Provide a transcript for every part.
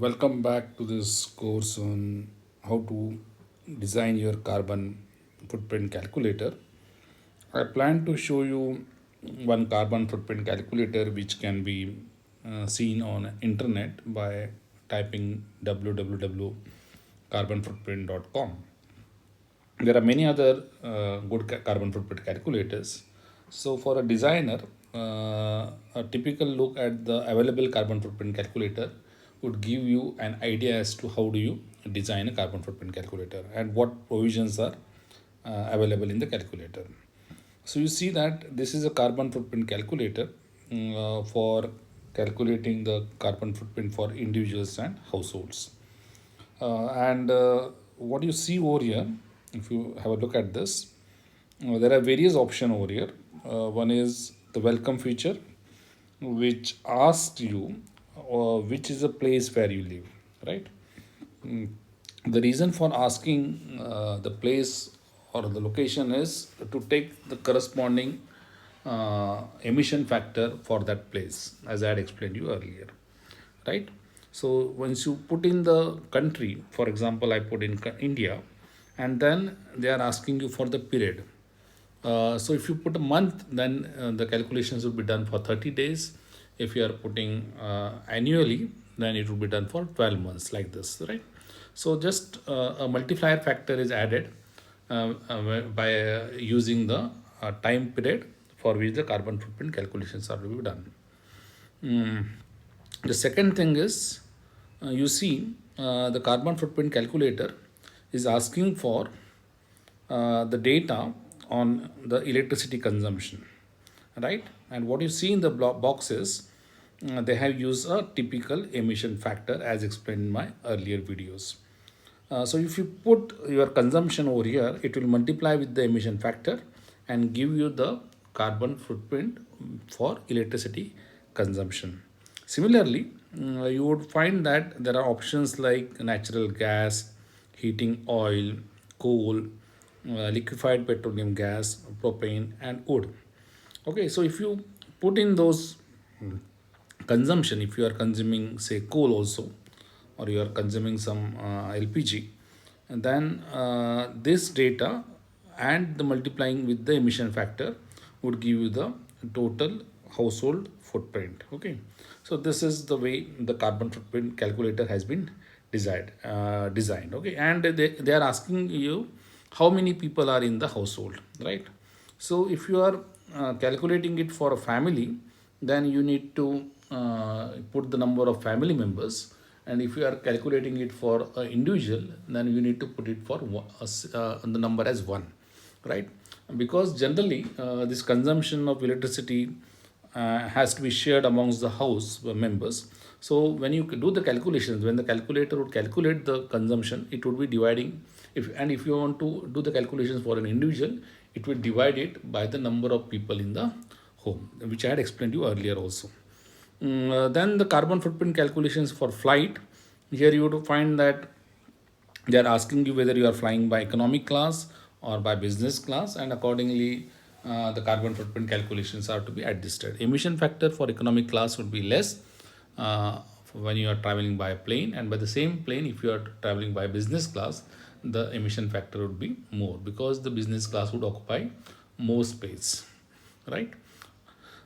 Welcome back to this course on how to design your carbon footprint calculator. I plan to show you one carbon footprint calculator which can be seen on internet by typing www.carbonfootprint.com. There are many other good carbon footprint calculators. So for a designer, a typical look at the available carbon footprint calculator would give you an idea as to how do you design a carbon footprint calculator and what provisions are available in the calculator. So you see that this is a carbon footprint calculator for calculating the carbon footprint for individuals and households. And what you see over here, if you have a look at this, there are various options over here. One is the welcome feature, which asks you which is the place where you live, right? The reason for asking the place or the location is to take the corresponding emission factor for that place, as I had explained you earlier, right? So once you put in the country, for example, I put in India, and then they are asking you for the period. So if you put a month, then the calculations will be done for 30 days. If you are putting annually, then it will be done for 12 months, like this, right? So just a multiplier factor is added by using the time period for which the carbon footprint calculations are to be done. Mm. The second thing is, you see, the carbon footprint calculator is asking for the data on the electricity consumption, right? And what you see in the box is they have used a typical emission factor as explained in my earlier videos. So if you put your consumption over here, it will multiply with the emission factor and give you the carbon footprint for electricity consumption. Similarly, you would find that there are options like natural gas, heating oil, coal, liquefied petroleum gas, propane, and wood. Okay, so if you put in those consumption, if you are consuming say coal also, or you are consuming some LPG, and then this data and the multiplying with the emission factor would give you the total household footprint. Okay, so this is the way the carbon footprint calculator has been designed. Okay, and they are asking you how many people are in the household, right? So if you are calculating it for a family, then you need to put the number of family members, and if you are calculating it for an individual, then you need to put it for the number as 1, right? Because generally this consumption of electricity has to be shared amongst the house members. So when you do the calculations, when the calculator would calculate the consumption, it would be dividing. If you want to do the calculations for an individual, it will divide it by the number of people in the home, which I had explained you earlier also. Then the carbon footprint calculations for flight. Here you would find that they are asking you whether you are flying by economic class or by business class, and accordingly the carbon footprint calculations are to be adjusted. Emission factor for economic class would be less when you are traveling by a plane, and by the same plane, if you are traveling by business class, the emission factor would be more because the business class would occupy more space, right?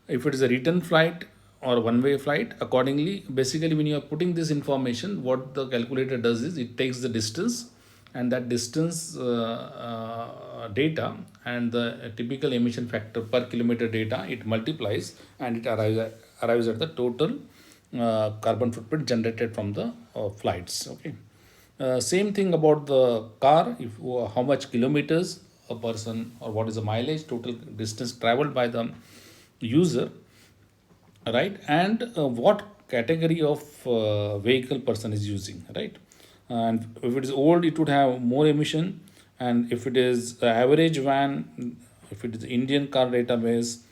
If it is a return flight or one-way flight, accordingly, basically when you are putting this information, what the calculator does is it takes the distance, and that distance data and the typical emission factor per kilometer data, it multiplies and it arrives at the total carbon footprint generated from the flights. Okay. Same thing about the car. If how much kilometers a person, or what is the mileage, total distance traveled by the user, right? And what category of vehicle person is using, right? And if it is old, it would have more emission, and if it is average van, if it is Indian car database,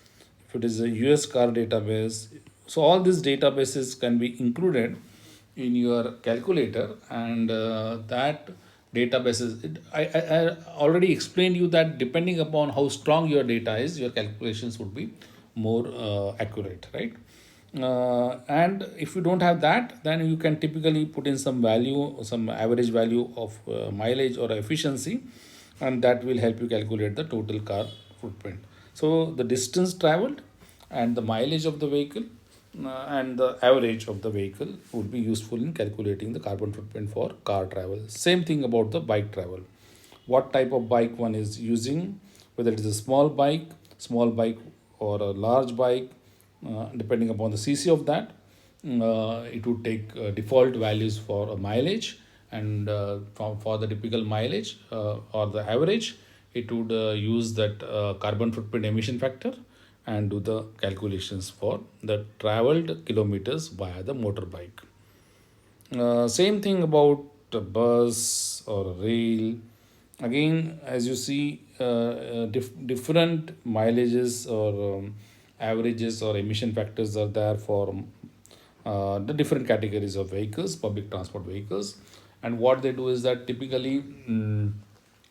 if it is a US car database, so all these databases can be included in your calculator, and that databases I already explained you that depending upon how strong your data is, your calculations would be more accurate, right? And if you don't have that, then you can typically put in some value, some average value of mileage or efficiency, and that will help you calculate the total car footprint. So the distance traveled and the mileage of the vehicle and the average of the vehicle would be useful in calculating the carbon footprint for car travel. Same thing about the bike travel. What type of bike one is using, whether it is a small bike or a large bike, depending upon the cc of that, it would take default values for a mileage, and for the typical mileage or the average, it would use that carbon footprint emission factor and do the calculations for the traveled kilometers via the motorbike. Same thing about a bus or a rail. Again, as you see, different mileages or averages or emission factors are there for the different categories of vehicles, public transport vehicles. And what they do is that typically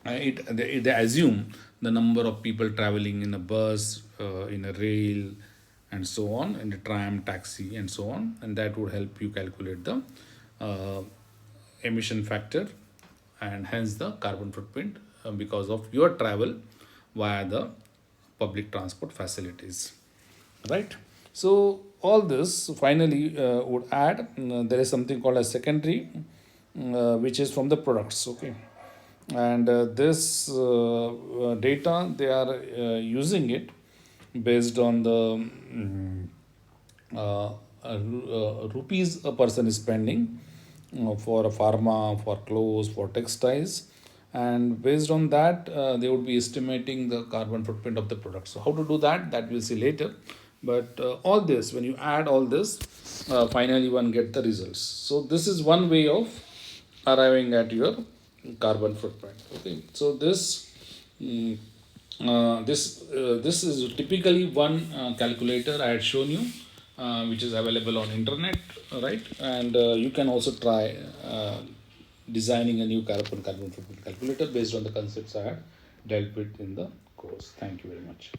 they assume the number of people traveling in a bus, in a rail, and so on, in a tram, taxi, and so on, and that would help you calculate the uh, emission factor and hence the carbon footprint because of your travel via the public transport facilities, right? So all this finally would add, there is something called a secondary, which is from the products, okay? And this data, they are using it based on the rupees a person is spending for a pharma, for clothes, for textiles, and based on that, they would be estimating the carbon footprint of the product. So, how to do that? That we'll see later. But all this, when you add all this, finally one get the results. So, this is one way of arriving at your carbon footprint. Okay, so this is typically one calculator I had shown you, which is available on internet, right? And you can also try designing a new carbon footprint calculator based on the concepts I had dealt with in the course. Thank you very much.